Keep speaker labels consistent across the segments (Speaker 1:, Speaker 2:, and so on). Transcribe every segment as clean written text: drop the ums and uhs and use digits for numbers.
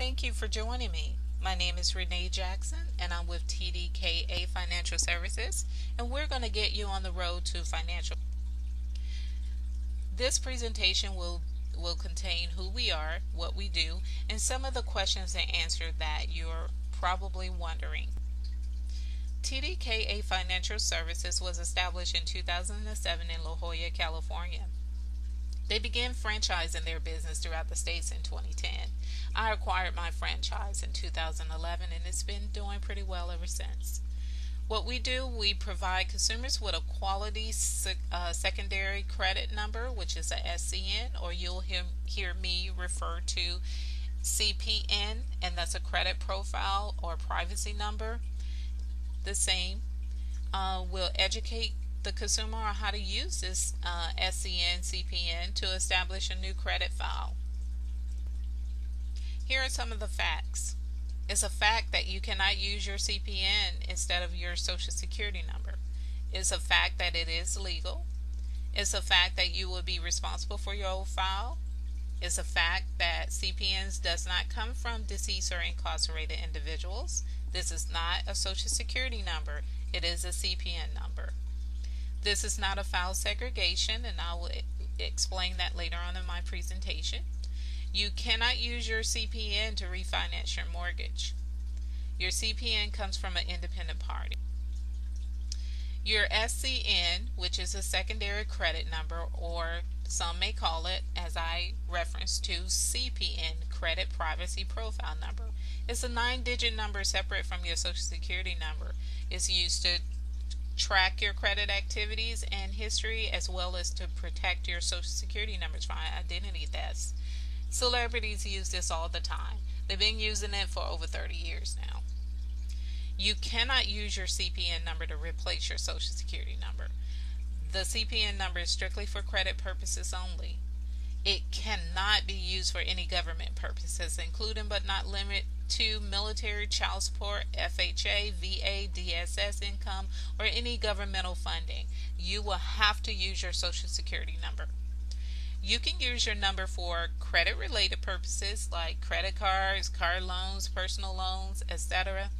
Speaker 1: thank you for joining me. My name is Renee Jackson, and I'm with TDKA Financial Services, and we're going to get you on the road to financial. This presentation will contain who we are, what we do, and some of the questions and answers that you're probably wondering. TDKA Financial Services was established in 2007 in La Jolla, California. They began franchising their business throughout the states in 2010. I acquired my franchise in 2011 and it's been doing pretty well ever since. What we do, we provide consumers with a quality secondary credit number, which is a SCN, or you'll hear me refer to CPN, and that's a credit profile or privacy number. The same. We'll educate the consumer on how to use this SCN CPN to establish a new credit file. Here are some of the facts. It's a fact that you cannot use your CPN instead of your social security number. It's a fact that it is legal. It's a fact that you will be responsible for your old file. It's a fact that CPNs does not come from deceased or incarcerated individuals. This is not a social security number. It is a CPN number. This is not a file segregation, and I will explain that later on in my presentation. You cannot use your CPN to refinance your mortgage. Your CPN comes from an independent party. Your SCN, which is a secondary credit number, or some may call it, as I referenced to, CPN, credit privacy profile number. It's a 9-digit number separate from your social security number. It's used to track your credit activities and history, as well as to protect your social security numbers from identity thefts. Celebrities use this all the time. They've been using it for over 30 years now. You cannot use your CPN number to replace your social security number. The CPN number is strictly for credit purposes only. It cannot be used for any government purposes, including but not limited to military, child support, FHA, VA, DSS income, or any governmental funding. You will have to use your social security number. You can use your number for credit related purposes like credit cards, car loans, personal loans, etc.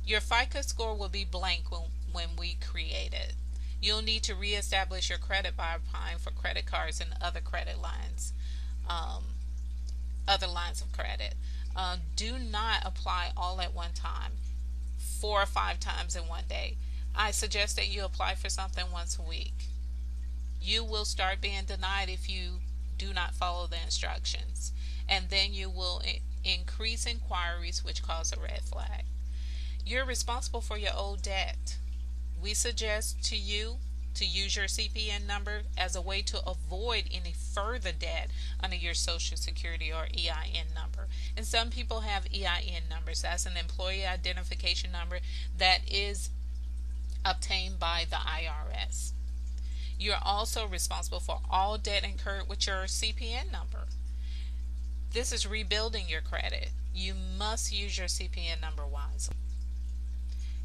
Speaker 1: Your FICO score will be blank when we create it. You'll need to reestablish your credit by applying for credit cards and other credit lines, other lines of credit. Do not apply all at one time, 4 or 5 times in one day. I suggest that you apply for something once a week. You will start being denied if you do not follow the instructions, and then you will increase inquiries, which cause a red flag. You're responsible for your old debt. We suggest to you to use your CPN number as a way to avoid any further debt under your social security or EIN number. And some people have EIN numbers. That's an employee identification number that is obtained by the IRS. You're also responsible for all debt incurred with your CPN number. This is rebuilding your credit. You must use your CPN number wisely.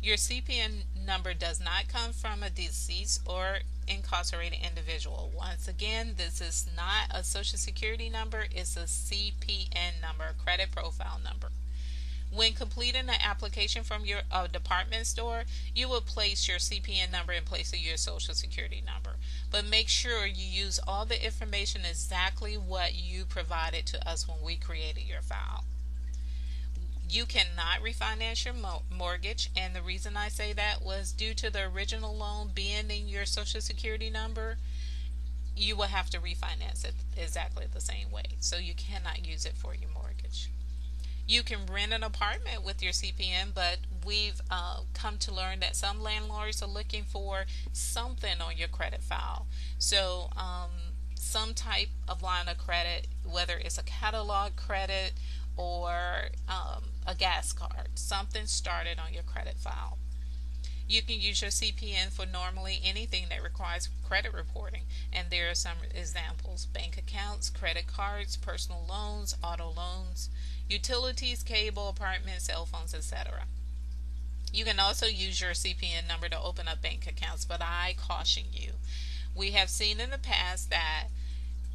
Speaker 1: Your CPN number does not come from a deceased or incarcerated individual. Once again, this is not a social security number, it's a CPN number, a credit profile number. When completing an application from your department store, you will place your CPN number in place of your social security number. But make sure you use all the information exactly what you provided to us when we created your file. You cannot refinance your mortgage, and the reason I say that was due to the original loan being in your social security number. You will have to refinance it exactly the same way, so you cannot use it for your mortgage. You can rent an apartment with your CPN, but we've come to learn that some landlords are looking for something on your credit file. So some type of line of credit, whether it's a catalog credit or a gas card, something started on your credit file. You can use your CPN for normally anything that requires credit reporting, and there are some examples: bank accounts, credit cards, personal loans, auto loans, utilities, cable, apartments, cell phones, etc. You can also use your CPN number to open up bank accounts, but I caution you. We have seen in the past that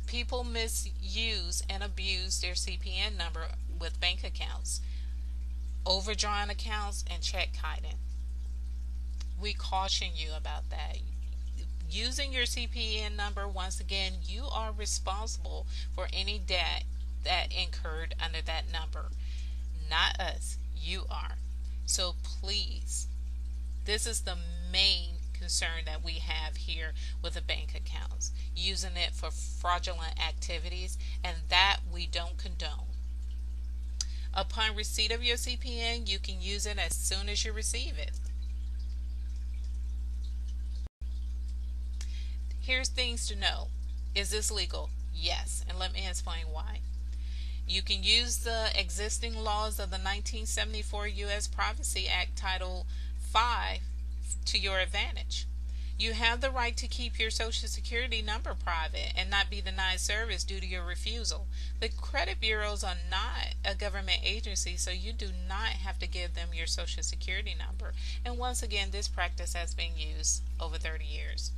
Speaker 1: People misuse and abuse their CPN number with bank accounts, overdrawing accounts, and check kiting. We caution you about that. Using your CPN number, once again, you are responsible for any debt that incurred under that number. Not us, you are. So please, this is the main concern that we have here with the bank accounts, using it for fraudulent activities, and that we don't condone. Upon receipt of your CPN, you can use it as soon as you receive it. Here's things to know. Is this legal? Yes, and let me explain why. You can use the existing laws of the 1974 U.S. Privacy Act Title 5 to your advantage. You have the right to keep your Social Security number private and not be denied service due to your refusal. The credit bureaus are not a government agency, so you do not have to give them your Social Security number. And once again, this practice has been used over 30 years.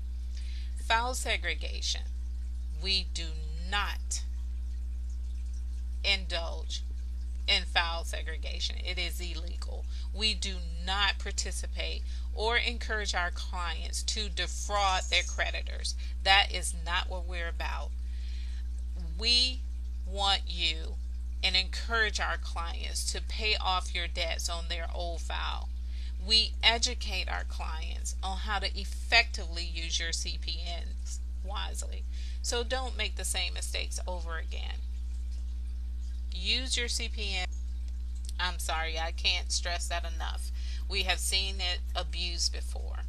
Speaker 1: File segregation. We do not indulge in file segregation. It is illegal. We do not participate or encourage our clients to defraud their creditors. That is not what we're about. We want you and encourage our clients to pay off your debts on their old file. We educate our clients on how to effectively use your CPNs wisely. So don't make the same mistakes over again. Use your CPN. I'm sorry, I can't stress that enough. We have seen it abused before.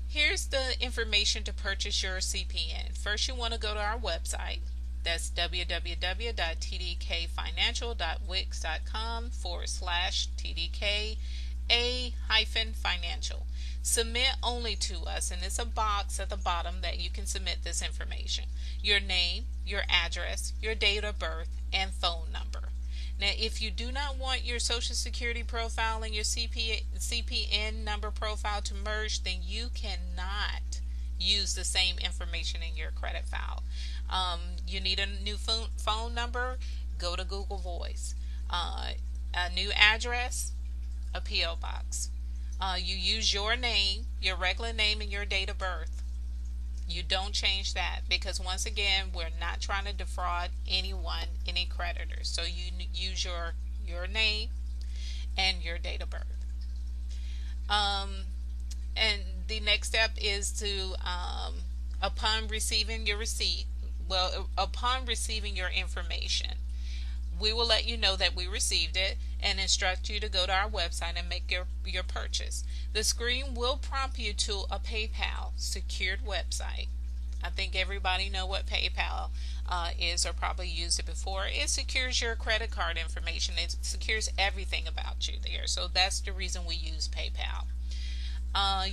Speaker 1: Here's the information to purchase your CPN. First, you want to go to our website. That's www.tdkfinancial.wix.com/tdka-financial. Submit only to us, and it's a box at the bottom that you can submit this information. Your name, your address, your date of birth, and phone number. Now, if you do not want your Social Security profile and your CPN number profile to merge, then you cannot use the same information in your credit file. You need a new phone number, go to Google Voice. A new address, a P.O. box. You use your name, your regular name, and your date of birth. You don't change that, because once again, we're not trying to defraud anyone, any creditors. So you use your name and your date of birth. And the next step is to, upon receiving your information, we will let you know that we received it and instruct you to go to our website and make your purchase. The screen will prompt you to a PayPal secured website. I think everybody know what PayPal is, or probably used it before. It secures your credit card information. It secures everything about you there. So that's the reason we use PayPal.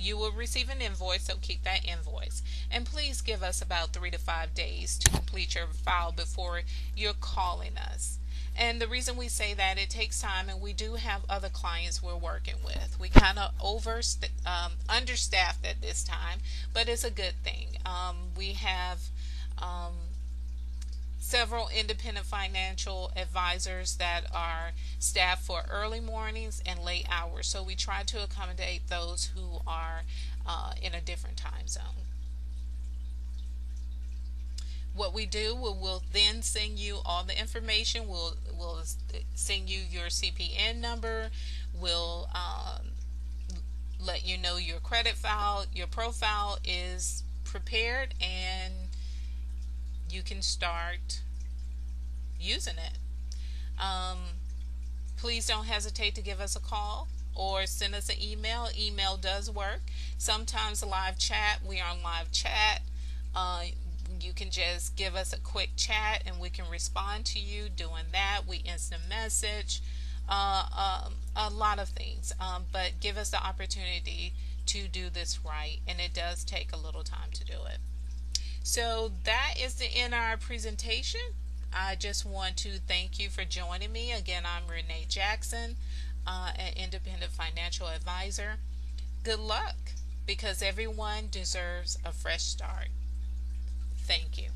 Speaker 1: You will receive an invoice, so keep that invoice. And please give us about 3 to 5 days to complete your file before you're calling us. And the reason we say that, it takes time, and we do have other clients we're working with. We kind of understaffed at this time, but it's a good thing. We have several independent financial advisors that are staffed for early mornings and late hours. So we try to accommodate those who are in a different time zone. What we do, we'll then send you all the information. We'll send you your CPN number. We'll let you know your credit file, your profile is prepared, and you can start using it. Please don't hesitate to give us a call or send us an email. Email does work. Sometimes live chat. We are on live chat. You can just give us a quick chat and we can respond to you doing that. We instant message, a lot of things, but give us the opportunity to do this right, and it does take a little time to do it. So that is the end of our presentation. I just want to thank you for joining me. Again, I'm Renee Jackson, an independent financial advisor. Good luck, because everyone deserves a fresh start. Thank you.